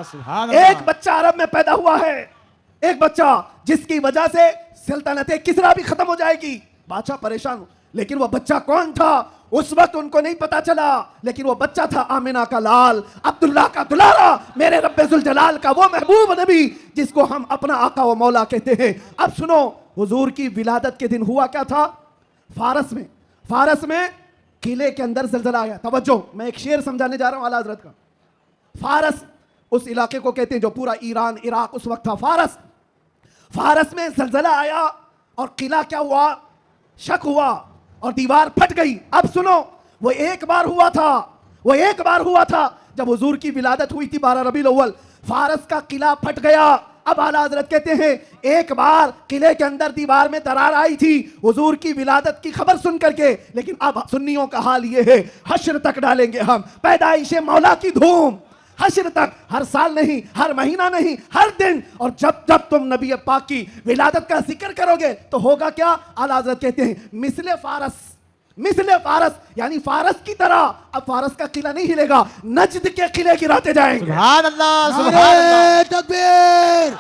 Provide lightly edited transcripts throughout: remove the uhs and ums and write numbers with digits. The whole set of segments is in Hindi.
अल्लाह, सुभान अल्लाह। एक बच्चा अरब में पैदा हुआ है, एक बच्चा जिसकी वजह से सल्तनत किसरा भी खत्म हो जाएगी। बादशाह परेशान, लेकिन वो बच्चा कौन था उस वक्त उनको नहीं पता चला, लेकिन वो बच्चा था आमिना का लाल, अब्दुल्ला का दुलारा, मेरे रब्बे जुल जलाल का वो महबूब नबी जिसको हम अपना आका व मौला कहते हैं। अब सुनो, हुजूर की विलादत के दिन हुआ क्या था? फारस में किले के अंदर जलजला आया। तवज्जो, मैं एक शेर समझाने जा रहा हूं आला हज़रत का। फारस उस इलाके को कहते हैं जो पूरा ईरान इराक उस वक्त था। फारस में जलजला आया और किला क्या हुआ? शक हुआ और दीवार फट गई। अब सुनो, वो एक बार हुआ था जब हुजूर की विलादत हुई थी 12 रबीउल अव्वल। फारस का किला फट गया। अब आला हज़रत कहते हैं एक बार किले के अंदर दीवार में दरार आई थी हुजूर की विलादत की खबर सुन करके, लेकिन अब सुन्नियों का हाल ये है, हश्र तक डालेंगे हम पैदाइश मौला की धूम, हश्र तक, हर साल नहीं, हर महीना नहीं, हर दिन। और जब जब तुम नबी पाक की विलादत का जिक्र करोगे तो होगा क्या? आला हज़रत कहते हैं मिसले फारस यानी फारस की तरह। अब फारस का किला नहीं हिलेगा, नजद के किले गिराते जाएंगे। सुभान अल्लाह, सुभान नारे अल्लाह। तकबीर,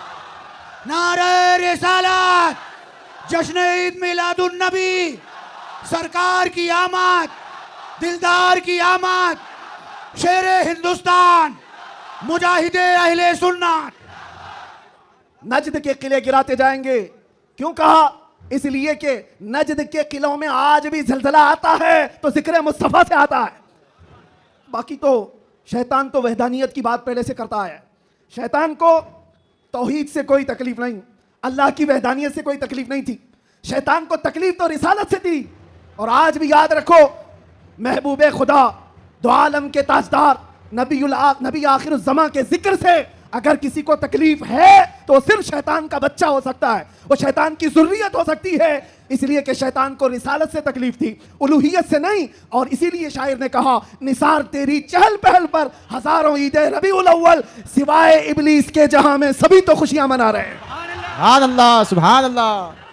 नारे रिसालत, जश्न ईद मिलादुन नबी, सरकार की आमद, दिलदार की आमद, शेरे हिंदुस्तान, मुजाहिदे अहले सुन्नत। नजद के किले गिराते जाएंगे। क्यों कहा? इसलिए कि नजद के किलों में आज भी जलजला आता है तो जिक्र मुस्तफा से आता है। बाकी तो शैतान तो वहदानियत की बात पहले से करता है। शैतान को तौहीद से कोई तकलीफ नहीं, अल्लाह की वहदानियत से कोई तकलीफ नहीं थी। शैतान को तकलीफ तो रिसालत से थी। और आज भी याद रखो, महबूब खुदा, दो आलम के ताजदार, नबी आखिर ज़मा के जिक्र से अगर किसी को तकलीफ है तो सिर्फ शैतान का बच्चा हो सकता है, वो शैतान की ज़ुर्रियत हो सकती है। इसलिए कि शैतान को रिसालत से तकलीफ थी, उलूहियत से नहीं। और इसीलिए शायर ने कहा, निसार तेरी चहल पहल पर हजारों ईदे रबीउल अव्वल, सिवाय इबलीस के जहां में सभी तो खुशियां मना रहे हैं। सुभान अल्लाह, सुभान अल्लाह।